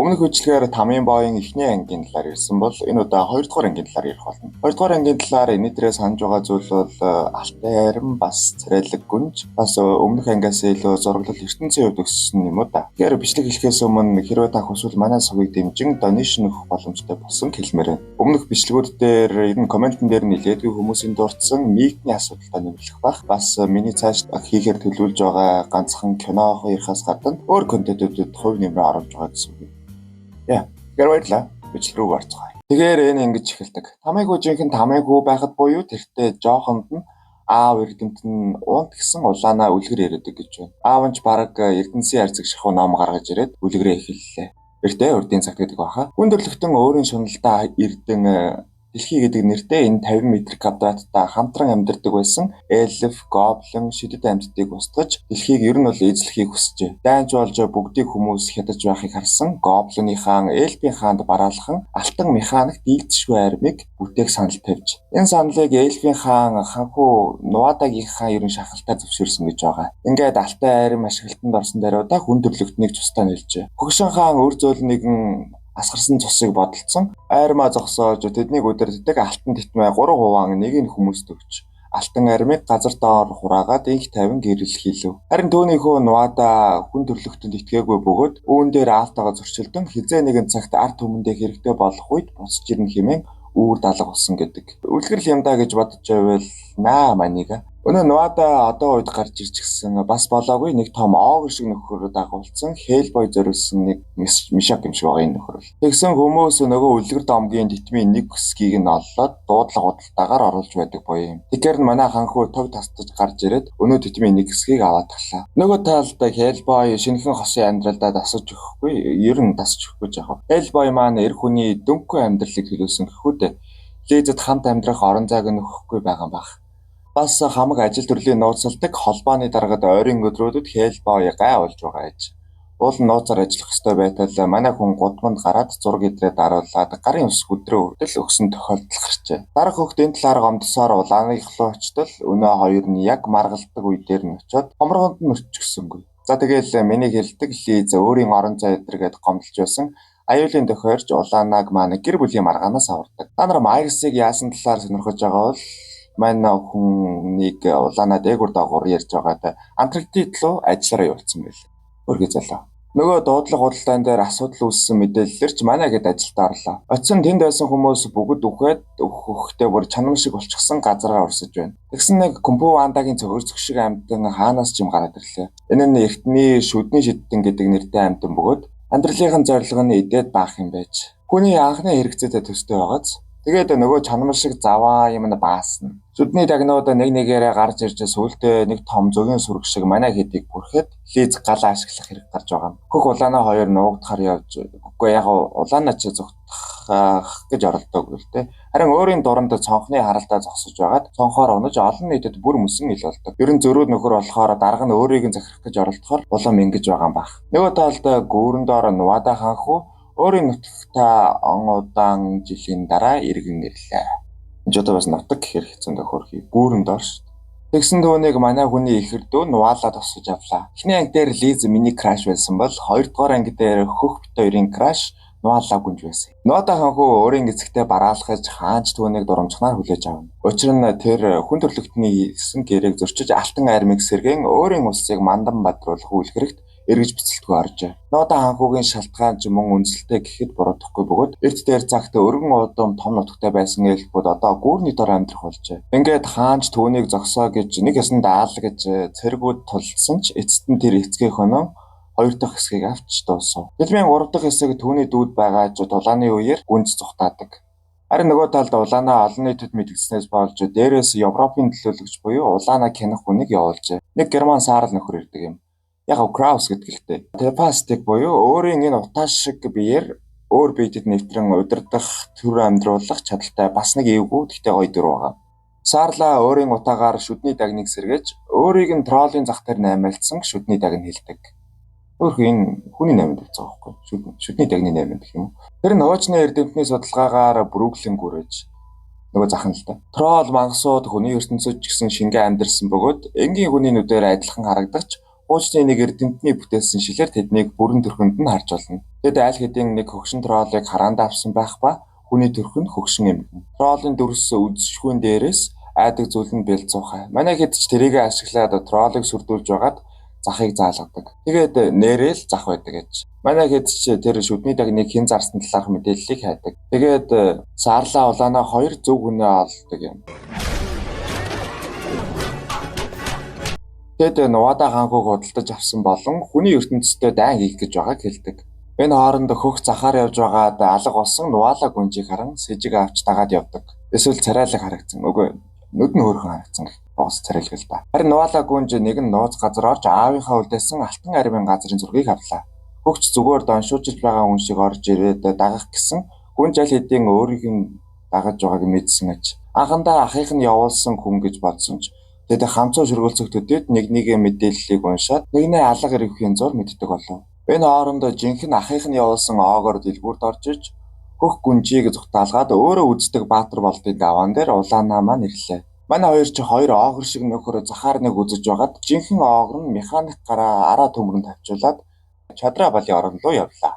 Өмнөх үечлэгээр Тамийн Боён эхний ангийн талаар ирсэн бол энэ удаа 2 дугаар ангийн талаар ярих болно. 2 дугаар ангийн талаар энэтрээ санаж байгаа зүйл бол алтай арим бас царайлаг гүнж бас өмнөх ангиас илүү зураглал ертөнцийн хувьд өссөн юм уу да. Тэгэхээр бичлэг хэлэхээс өмнө хэрвээ та хүсвэл манай сувыг дэмжин донешн өгөх боломжтой болсон хэлмээр байна. Өмнөх бичлгүүд дээр ер нь комментэн дээр нэлээдгүй хүмүүсийн дурдсан мигний асуудалтай нэмэлэх бах бас миний цааш хийхээр төлөвлөж байгаа ганцхан кино хоёрхаас гадна өөр контентуудад хувь нэмрээ оруулж байгаа гэсэн үг. Гэрвэрлээ бичлэг рүү орцгоё. Тэгэхээр энэ ингэж эхэлдэг. Тамайгуу жинхэнэ тамайгуу байхад буюу тэртээ жоохонд нь аав эрдэмт нь унт гэсэн улаанаа үлгэр яриадаг гэж байна. Аав нь ч бараг Эрдэнэсийн арцэг шахуу ном гаргаж ирээд үлгэрээ эхэллээ. Эртээ урдын цагт гэдэг баха. Хүн төрлөختөн өөрийн шуналдаа эрдэн дэлхий гэдэг нэртэй энэ 50 м2-тай хамтран амьдардаг байсан эльф, гоблин, шидэд амьтдыг устгаж дэлхийг ер нь бол эзлэхийг хүсжээ. Дайнч болж бүгдийг хүмүүс хятаж байхыг харсан гоблины хаан эльфийн хаанд бараалхан алтан механик дийлдэшгүй армийг бүтээх санал тавьж. Энэ саналыг эльфийн хаан ханху Нуадагийн хаан ер нь шахалтай зөвшөөрсөн гэж байгаа. Ингээд алтай арим ашиглалтанд орсон даруйда хүн төрлөختнийг тусдаа нэлжээ. Хөгшин хаан өр зөөл нэгэн асгарсан цусыг бодолцсон армаа зогсоож тэднийг удирддаг алтан титмээ 3 хуваан нэг нь хүмүүст өгч алтан армыг газар доор хураагаад инх тавин гэрэл хийлв. Харин түүнийхөө Нуада хүн төрлөختөнд итгээгүй бөгөөд үүн дээр аавтайгаа зөрчилдөн хизээ нэгэн цагт ард түмэндээ хэрэгтэй болох үед буцаж ирнэ хэмээн үүр даалга болсон гэдэг. Үлгэрл юм даа гэж бодож байвал наа манига. Өнөө Нуада одоо үед гарч ирж гисэн бас болоогүй нэг том оогор шиг нөхөр дагуулсан Хелбой зориулсан нэг мишак юм шиг байгаа энэ нөхөр. Тэгсэн хүмүүс нөгөө үлгэр домгийн титмийн нэг хэсгийг нь оллоод дуудлага худалдаагаар оруулж байдаг боё юм. Тэгэхээр манай ханхуу төв тастаж гарч ирээд өнөө титмийн нэг хэсгийг аваад талаа. Нөгөө талд Хелбой шинэхэн хосын амьдралдаа дасаж өгөхгүй, ер нь дасаж өгөхгүй жаах. Хелбой маань эр хүний дөнгөө амьдралыг төлөөсөн гэхүү дээ. Лизэд хамт амьдрах орон зайг нөхөхгүй байгаа юм байна. Бас хамаг ажил төрлийн нууцлдаг холбооны дараагад ойрын өдрүүдэд Хелбой гай болж байгаа ээж. Уул нь нууцаар ажиллах ёстой байтал манай хүн гудамд гараад зураг идрээ даруулаад гарын ус өдрөө хүртэл өгсөн тохиолдол гарчээ. Дарах хөхт энэ талаар гомдсоор улааны ихлөө очтол өнөө хоёр нь яг маргалдаг үе дээр нь очиод хомрогонд нь өрчгсөнгүй. За тэгэл миний хэлдэг Лиз өөрийн орон зай эдэргээд гомдолж байсан аюулын тохиорч улаанаг маань гэр бүлийн маргаанаас авардаг. Та нар Майерсыг яасан талаар сонирхож байгаа бол манай хүнийг улаанаа дээгүр дагуур ярьж байгаад Антарктид руу ажиллараа явуулсан байлээ. Өргөж залаа. Нөгөө дуудлага худалдаан дээр асуудал үүссэн мэдээлэлээр ч манай хэд ажилд орлоо. Очсон тэнд байсан хүмүүс бүгд үхээд өгөхдөө бүр чанам шиг болчихсон газараа урсаж байна. Тэгсэн нэг Компу Вандагийн цогцох шиг амьтан хаанаас ч юм гараад ирлээ. Энэ нь эртний шүдний шидтэн гэдэг нэртэй амьтан бөгөөд амьдралын зорилго нь идээд баах юм байж. Хүний анхны хэрэгцээтэй төстэй байгааз тэгээд нөгөө чанамар шиг заваа юм нь баасна. Шүдний дагнууд нэг нэгээрээ гарч ирж сүултээ нэг том зөгийн сүрэг шиг манай хэдийг бүрхэд Лиз гал ашиглах хэрэг гарч байгаа юм. Хөх улаанаа хоёр нуугдахаар явж үгүй яг улаанаа ч зүгтах гэж оролдог л дээ. Харин өөрийн дуранд цонхны харалтаа зогсож байгаад цонхоор унаж олон нийтэд бүр мөсөн ил болдог. Ер нь зөрүүд нөхөр болохоор дарга нь өөрийг нь захирах гэж оролдохоор улам ингэж байгаа юм баг. Нөгөө талд гүүрэн доор Нуада ханху өөрийн нутагтаа он удаан жилийн дараа иргэн ирлээ. Энд одоо бас нутаг гэхэр хэцүүндээ хөрхий гүүрэн доор шүү. Тэгсэн дүүнийг манай хүний ихэр дүү нуалаад тосож авлаа. Эхний анги дээр Лиз миний краш байсан бол 2 дугаар анги дээр хөх бит хоёрын краш нуалаа гүнж байсан. Нуада ханху өөрийн эцэгтэй бараалхаж хаанч түүнийг дурамчнаар хүлээж авна. Учир нь тэр хүн төрлөختний хийсэн гэрээг зөрчиж алтан армиг сэргэн өөрийн улсыг мандан бадруулах үлгэрэгт эргэж бицэлтгүй оржээ. Нуада ханхугийн шалтгаан ч мөн үнэлэлтэй гэхэд буруудахгүй бөгөөд эрт дээр цагт өргөн удам том нутагтай байсан эльфүүд одоо гүүрний дор амьдрах болжээ. Ингээд хаанч түүнийг зогсоо гэж нэг ясанд аал гэж цэргүүд тулсан ч эцэст нь тэр эцгээ хоноо 2 дахь хэсгийг авч дуусав. Дэлмийн 3 дахь хэсэг түүний дүүд байгаа ч тулааны үеэр гүнз зүхтаадаг. Харин нөгөө талд улаанаа олон нийтэд мэдгдснээс болж дээрээс Европын төлөөлөгч буюу улаанаа кинох хүнийг явуулжээ. Нэг герман саарл нөхөр ирдэг юм. Яг Краус гэдэгтэй. Тепастик буюу өөрийн энэ утаа шиг биеэр өөр биедэд нэвтрэн удирдах, төр амьдруулах чадaltaй бас нэг эвгүй гэхдээ гоё дүр байгаа. Саарла өөрийн утаагаар шүдний дагныг сэргээж өөрийг нь троллийн зах дээр наймаалцсан шүдний дагн хэлдэг. Өөрхөн энэ хүний найманд болсон байхгүй. Шүдний дагны найманд гэх юм уу. Тэр нуучны эрдэмтний судалгаагаар Бруклин гүрэж нөгөө захын л та. Трол мангасууд хүний ертөнцөд ч гэсэн шингээ амьдэрсэн бөгөөд энгийн хүний нүдээр адилхан харагдагч Хуучны нэг эрдэмтний бүтээсэн шилээр тэднийг бүрэн төрхөнд нь харж болно. Тэд аль хэдийн нэг хөгшин троллыг хараандаа авсан байх ба хүний төрхөнд хөгшин эмгэнэ. Троллын дүрс үзшгүүн дээрээс айдаг зүйл нь бэлцуухай. Манай хэд ч тэрийг ашиглаад троллыг сүрдүүлж байгаад захыг заалгадаг. Тэгээд нэрэл зах байдаг гэж. Манай хэд ч тэр шүдний дагныг хэн зарсан талаарх мэдээллийг хайдаг. Тэгээд Саарлаа улаанаа хоёр зөв хүнээ олдог юм. Тэд Нувада хаанхуг худалдаж авсан болон хүний ертөнцийн дайн хийх гэж байгааг хэлдэг. Энэ хооронд хөх захаар явж байгаад алга болсон Нувала гүнжийг харан сэжиг авч дагаад явдаг. Эсвэл царайлаг харагдсан. Үгүй нүд нь хөөрхөн харагдсан гэх боос царайлаг л да. Харин Нувала гүнж нэгэн нууц газар орж аавынхаа үлдээсэн алтан армийн газрын зургийг авлаа. Хөгч зүгээр доншуулж байгаа хүн шиг орж ирээд дагах гэсэн гүнж аль хэдийн өөрийг нь дагаж байгааг мэдсэн аж. Анхандаа ахих нь явуулсан хүн гэж бодсон ч тэд хамцаа шөргөлцөх төдөд нэгнийгээ мэдээллийг уншаад нэгнээ алга ирэвхийн зур мэддэг болов. Энэ хооронд жинхэнэ ахих нь явуулсан оогоор дэлгүүрт орж иж хөх гүнжийг зүгтаалгаад өөрөө үздэг баатар болдын даваан дээр улаанаа маань ирлээ. Манай хоёр ч хоёр оогор шиг нөхөр захаар нэг үзэж байгаад жинхэнэ оогор нь механик гараа араа төмөрөнд тавьчуулаад чадраа балын орон руу явлаа.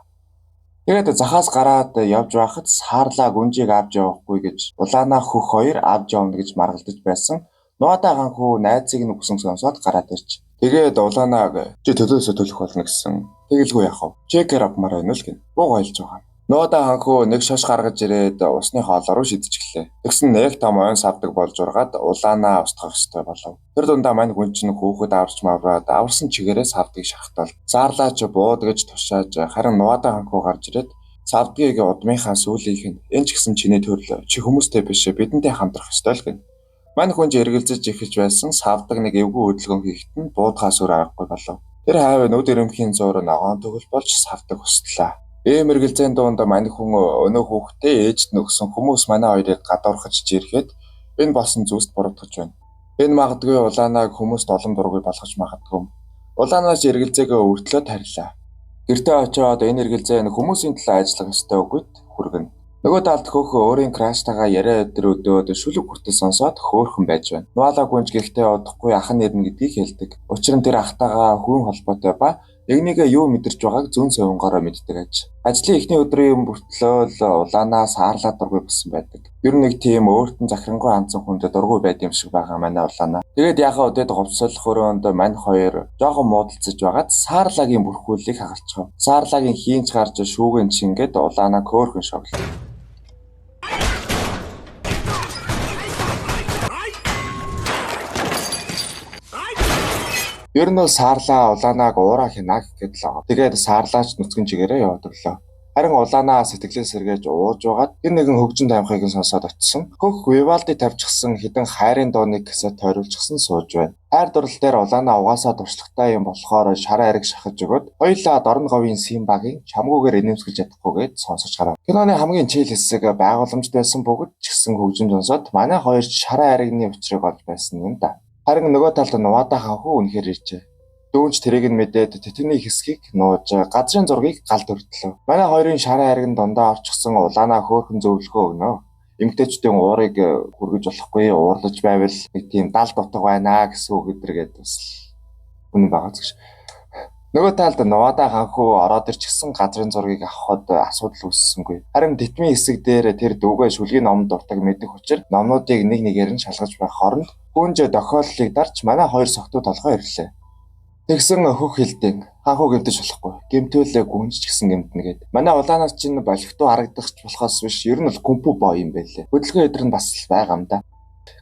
Тэгээд захаас гараад явж байхад Саарлаа гүнжийг авч явахгүй гэж улаанаа хөх хоёр авч явна гэж маргалдаж байсан. Нуута хаанхуу найзыг нь үгсэн сонсоод гараад ирж. Тэгээд улаанаа чи төлөөсөө төлөх болно гэсэн. Тэгэлгүй яах вэ? Чекер авмаар байна л гин. Буу гойлж байгаа. Нуута хаанхуу нэг шош гаргаж ирээд усны хоолоо руу шидчихлээ. Тэгсэн нэг том ойн савдаг болж ургаад улаанаа устгах ёстой болов. Тэр дундаа мань хүн чинь хүүхэд аварч мавраад аварсан чигээрээ савдгийг шахтал. Заарлаа ч бууд гэж тушааж харин Нуута хаанхуу гарч ирээд савдгийг удмынхаа сүүлийнх нь энэ ч гэсэн чиний төрөл чи хүмүүстэй биш бидэнтэй хамтрах ёстой л гин. Мань хүн эргэлзэж эхэлж байсан савдаг нэг эвгүй хөдөлгөөн хийхэд нь буудгаас өөр аргагүй болов. Тэр хайв нүд ирэмхийн зуур ногоон төгөл болж савдаг услаа. Ийм эргэлзээний дунд мань хүн өнөө хүүхдээ ээжд нөгсөн хүмүүс манай хоёрыг гадуурхаж жирэхэд энэ болсон зүйлс буруутгаж байна. Энэ магадгүй улаанаг хүмүүст олон дургүй болгож магадгүй. Улаанаас эргэлзээгээ өртлөө тарилаа. Гэртээ очиод энэ эргэлзээ нь хүмүүсийн төлөө ажиллах ёстой үгэд хүргэнэ. Нөгөө талд хөх өөрийн краштагаа яриа өдрөөдөө шүлэг хүртэл сонсоод хөөхөн байж байна. Нуала гүнж гихтээ удахгүй ах нь ирнэ гэдгийг хэлдэг. Учир нь тэр ахтайгаа хүн холбоотой ба нэгнийгээ юу мэдэрч байгааг зүүн совингороо мэддэг аж. Ажлын эхний өдрийн бүртлөө л улаанаа Саарлаа дургүй болсон байдаг. Ер нь нэг тийм өөртөө захирангүй анцсан хүнд дургүй байд юм шиг байгаа манай улаанаа. Тэгээд яхаа өдөөд говцолох өрөөнд мань хоёр жоохон муудалцаж байгаад Саарлагийн бүрхүүлийг хагарчихв. Саарлагийн хийнч гарч шүүгэн чингээд улаанаа көөхөн шоглоо. Ер нь Саарлаа улаанаг уураа хянаа гэхэд л. Тэгээд Саарлаач нүцгэн чигээрээ яваад өглөө. Харин улаанаа сэтгэлээ сэргээж ууж байгаад тэр нэгэн хөгжин таймхыг нь сонсоод очсон. Хөх Вивалди тавьчихсан хідэн хайрын дууны касет тойруулчихсан сууж байна. Хайр дурлал дээр улаанаа угаасаа туршлагатай юм болохоор шараа ариг шахаж өгөөд хоёулаа дорн говийн Симбагийн чамгүйгээр инээмсэглэж чадахгүйгээд сонсож гарав. Киноны хамгийн чийл хэсэг байгууламжт байсан бөгөөд ч гэсэн хөгжим сонсоод манай хоёр шараа аригны учрыг олж байсан юм да. Харин нөгөө талд Нувада хаанхуу үнэхээр иржээ. Дүүнч тэрийг нь мэдээд тэтгэвний хэсгийг нууж газрын зургийг галд өртлөө. Манай хоёрын шараа аригн дундаа орчихсон улаанаа хөөхөн зөвлөгөө өгнө. Эмгтээчдийн уурыг хүргэж болохгүй уурлаж байвал нэг тийм дал дутга байна гэсэн үг өдргээд бас үнэн байгаа гэж. Нөгөө талд Нувада хаанхуу ороод ирчихсэн газрын зургийг авахд асуудал үүссэнгүй. Харин тэтмийн хэсэг дээр тэр дүүгээ шүлгийн номд дуртаг мэдэх учраас номнуудыг нэг нэгээр нь шалгаж байх хооронд гүнж тохиоллыг дарж манай хоёр согтуу толгой ирлээ. Тэгсэн хөх хэлдэг. Хаанхуу гэмтэж болохгүй. Гэмтүүлээ гүнж ч гэсэн гэмтнэ гээд. Манай улаанаас чинь болхтуу харагдах болохоос биш ер нь л компу боо юм байлээ. Хөдөлгөөн өдөр нь бас л байгаа юм да.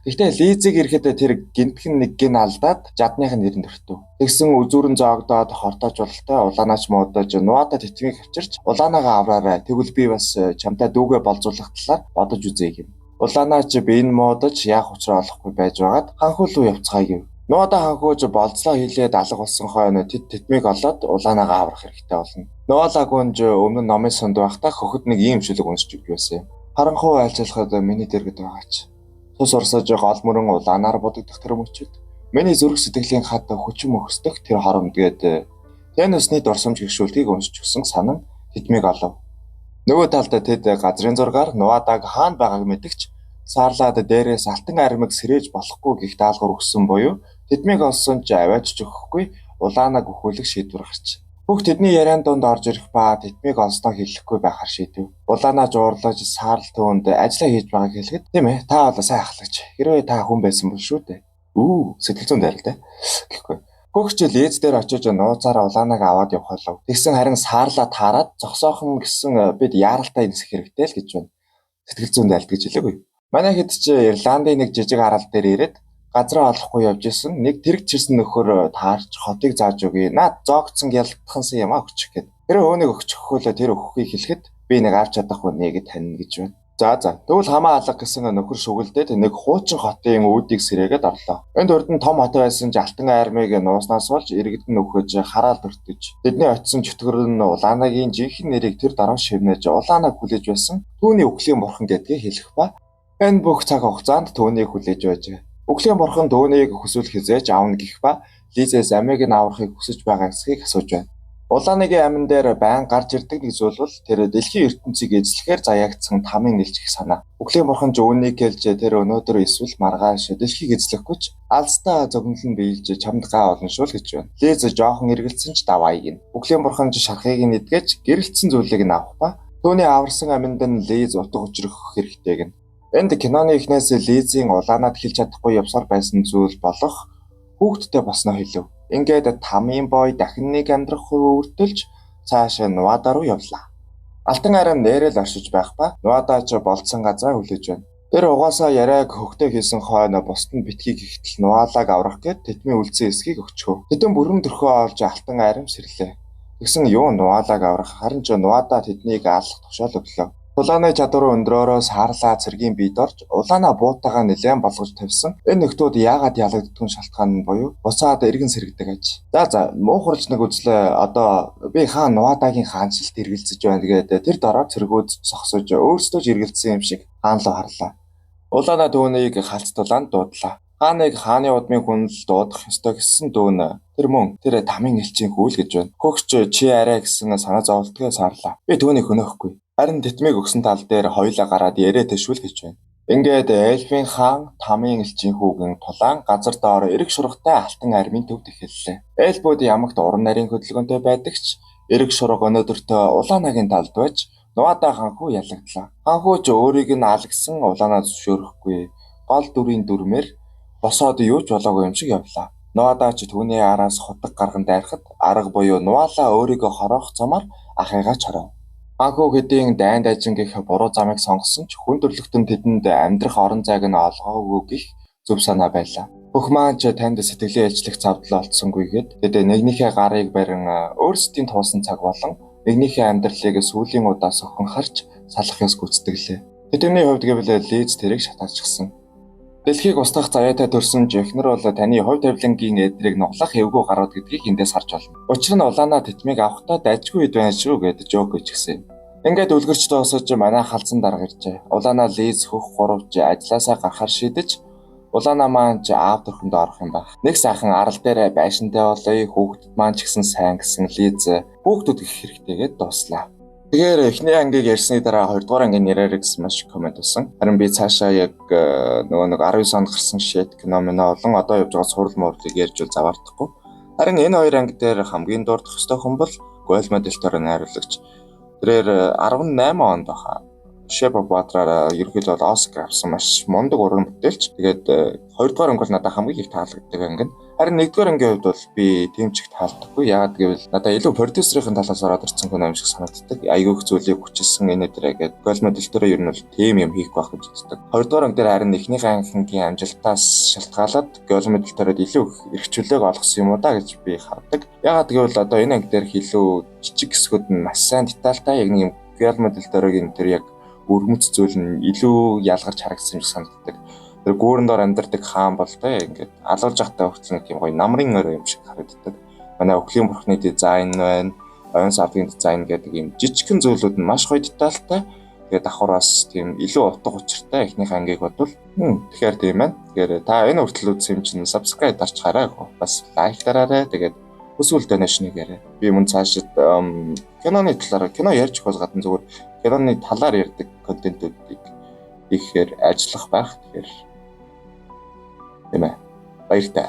Гэхдээ лизиг ирэхэд тэр гинтхэн нэг гин алдаад жадных нь нэрэн төртөв. Тэгсэн үзүүрэн зоогдоод хортооч бололтой улаанаач муудаж Нувада тэтмийг авчирч улаанаага авраарай. Тэгвэл би бас чамтай дүүгээ болзуулах талаар бодож үзье гэв. Улаанаач би энэ муудаж яах учраа олохгүй байж байгаад хаанхуу руу явцгаая гэв. Нуута хаанхууж болцлоо хийлээд алга болсон хойно тэтмийг олоод улаанаага аврах хэрэгтэй болно. Нуула гүнж өмнө нь номын сонд байхдаа хөхөд нэг ийм шүлэг уншиж өгч байсан юм. Харанхуу айлчлахад миний дэргэд байгаач. Тус орсож гол мөрөн улаанаар будагдах тэр мөчөд миний зүрх сэтгэлийн хад хүчин мөхсдөх тэр хоромд гээд тэн усны дурсамж гişүүлтгийг уншиж өгсөн санан тэтмийг олов. Нөгөө талд тэд газрын зургаар Нувадаг хаана байгааг мэдгч Саарлаад дээрээс алтан армиг сэрээж болохгүй гих даалгавар өгсөн буюу тэтмийг олсон ч аваач ч өгөхгүй улаанаг өхүүлэх шийдвэр гарч. Бүх тэдний яриан донд орж ирэх ба тэтмийг олсноо хэлэхгүй байхаар шийдэв. Улаанаа жуурлаж саарл төвөнд ажиллаа хийж байгааг хэлэхэд тийм ээ та бол сайн ахлагч. Хэрвээ та хүн байсан бол шүү дээ. Сэтгэл зүйн дайралтай гэхгүй. Хөгч лез дээр очиж нууцаараа улаанаг аваад явах болов. Тэгсэн харин саарлаа таарад зогсоохон гэсэн бид яаралтай нисэх хэрэгтэй л гэж байна. Сэтгэл зүйн дайралт гэж хэлээгүй. Манай хэд ч Ирландын нэг жижиг арал дээр ирээд газраа олохгүй явж исэн нэг тэрэг чирсэн нөхөр таарч хотыг зааж өгье. Наад зоогцсон гялтхансан юм өгчих гээд. Тэр өөнийг өгчих хөлөө тэр өгөхийг хэлэхэд би нэг авч чадах хүнийг тань гэж байна. За тэгвэл хамаа алга гэсэн нөхөр шүгэлдээд нэг хуучин хотын үүдийг сэрээгээд орлоо. Энд урд нь том хот байсан ч алтан армийг нууснаас болж иргэдэн нөхөж хараал өртөж. Тэдний очисон чөтгөр нь улаанагийн жинхэнэ нэрийг тэр дараа шивнэж улаанаг хүлээж байсан. Түүний үхлийн бурхан гэдгийг хэлэх ба энэ бүх цаг хугацаанд түүнийг хүлээж байжээ. Үхлийн бурхан түүнийг хүсвэл хизээж аавна гэх ба Лизээс амийг нь аврахыг хүсэж байгаа эсэхийг асууж байна. Улаанагийн амин дээр байн гарч ирдэг нэг зүйл бол тэр дэлхийн ертөнцийг эзлэхээр заяагдсан тамийн нэлжих санаа. Үхлийн бурхан ч үүнийг хэлж тэр өнөөдөр эсвэл маргааш дэлхийг эзлэхгүй ч алстаа зөгнөл нь биелж чамд гаа олон шул гэж байна. Лиз жоохон эргэлцсэн ч даваа гин. Үхлийн бурхан ч шархыг нь эдгэж гэрэлтсэн зүйлийг нь авах ба түүний аварсан аминд нь Лиз утга учрах хэрэгтэй гин. Энд киноны эхнээс Лизийн улаанаад хэлж чадахгүй явсаар байсан зүйл болох хүүхдтэй босноо хэлв. Ингээд тамийн бой дахин нэг амьдрах хүртэлж цаашаа Нуада руу явлаа. Алтан арам нэрэл оршиж байх ба Нуада ч болцсон газраа хүлээж байна. Тэр угаасаа яриаг хөвгтэй хийсэн хойно бусд нь битгий гэхтэл Нуалаг аврах гээд тэтмийн үлдсэн эсхийг өгчхөв. Тэдэн бүрэн төрхөө олж алтан арам сэрлээ. Тэгсэн юу Нуалаг аврах харин ч Нуада тэднийг алах тушаал өглөө. Улааны чадвар өндрөөрөө саарлаа цэргийн биед орж улаанаа буутаага нэлээд болгож тавьсан. Энэ нөхдүүд яагаад ялагддгүй шалтгаан нь буюу буцаад эргэн сэргдэг аж. За муухарч нэг үзлээ. Одоо би хаан Нуадагийн хаанчлалт эргэлзэж байна гэдэг тэр дараа цэргүүд сохсож өөрсдөө ч эргэлзсэн юм шиг хаан руу харлаа. Улаанаа түүнийг халцтулаанд дуудлаа. Хааныг хааны удмын хүн л дуудах ёстой гэсэн дүүн. Тэр мөн тэр тамийн элчийн хүүл гэж байна. Хөгч чи арай гэсэн санаа зовлтгоо саарлаа. Би түүнийг хөнөөхгүй. Харин тэтмийг өгсөн тал дээр хоёулаа гараад яриа төшвөл гэж байна. Ингээд Эльфийн хаан тамийн элчийн хүүгэн тулаан газар доор эрэг шургатай алтан армийн төвд эхэллээ. Эльфүүд ямагт уран нарийн хөдөлгөөнтэй байдаг ч эрэг шурга өнөөдөртөө улаанагийн талд байж Нуада ханхуу ялагдлаа. Ханхуу ч өөрийг нь алагсан улаанаа зөвшөөрөхгүй. Гол дүрийн дүрмээр босоод юу ч болоогүй юм шиг явлаа. Нуада ч түүний араас хутаг гарган дайрахад арга буюу Нуала өөрийгөө хороох замаар ахыгаа чоров. Ханхуу хэдийн дайнд ажин гэх буруу замыг сонгосон ч хүн төрлөختөн тэдэнд амьдрах орон зайг нь олгоогүй гэх зөв санаа байлаа. Бүх маань ч танд сэтгэлийн ээлжлэх завдал олдсонгүйгээд тэд нэгнийхээ гарыг барин өөрсдийн туусан цаг болон нэгнийхээ амьдралыг сүүлийн удаа сохин харж салах ёс гүйцэтгэлээ. Тэдний хувьд гэвэл Лиз тэрийг шатаачсан. Дэлхийг устгах заяатай төрсөн ч эхнэр бол таны хувь тавилангийн эдрийг нуглах эвгүй гарууд гэдгийг эндээс харж байна. Учир нь улаанаа тэтмийг авахтаа дайжгүй хэд байна шүү гэж жоок хийчихсэн. Ингээд үлгэрч дуусаж манай халзан дарга иржээ. Улаанаа Лиз хөх гуравж ажилласаа гарахаар шийдэж улаанаа маань ч аав төрхөнд орох юм байна. Нэг сайхан арал дээр байшинтай болъё хүүхдэд маань ч гэсэн сайн гэсэн Лиз хүүхдүүд их хэрэгтэйгээд дууслаа. Тэгэхээр эхний ангийг ярьсны дараа 2 дугаар ангийн нэрээр гэсэн маш комент болсон. Харин би цаашаа яг нөгөө нэг 19 онд гарсан шийд кино болон одоо явж байгаа сурал муурлыг ярьж бол заваардахгүй. Харин энэ хоёр анги дээр хамгийн дурдах ёстой хүн бол Гуэльмо дель Торо найруулагч. Тэрээр 18 онд баха Shape of Water-аар ерөнхийдөө Оскар авсан маш мундаг уран бүтээлч. Тэгээд 2 дугаар анги бол надад хамгийн их таалагддаг анги. Харин 1 дугаар ангийн хувьд бол би тийм ч их таалдахгүй. Яагаад гэвэл надад илүү продюсерийн талаас ороод ирсэн хүн юм шиг санагддаг. Айгүй их зүйлийг хүчилсэн энэ дээрээ гэдэг. Гуэльмо дель Торо ер нь бол тийм юм хийх байх гэж үздэг. 2 дугаар анги дээр харин эхнийхээ ангийнхын амжилтаас шалтгаалаад Гуэльмо дель Тород илүү их эрхчлөлөг олгосон юм уу да гэж би хардаг. Яагаад гэвэл одоо энэ анги дээр илүү жижиг хэсгүүд нь маш сайн детальтай яг нэг юм Гуэльмо дель Торогийн тэр яг өргөмц зүйл нь илүү ялгарч харагдсан юм шиг санагддаг. Тэр гүүрэн дор амьдардаг хаан бол тэ ингээд алуулж ахтай өгцөн тийм гоё намрын өрөө юм шиг харагддаг. Манай өхлийн бурхны дизайн байна, оюун савтын дизайн гэдэг юм жижигхэн зүйлүүд нь маш гоё детальтай. Тэгээд давхараас тийм илүү утга учиртай эхнийх ангийг бодвол тэгэхээр тийм байна. Тэгэхээр та энэ хүртэл үзсэн юм чинь subscribe дарчгаарай. Бас лайк дараарай. Тэгээд өсвөл донешныг яриа. Би мөн цаашид киноны талаар кино ярьж хол гадна зүгээр киноны талаар ярьдаг контентуудыг ихээр ажиллах байх. Тэгэхээр тийм ээ. Баяртай.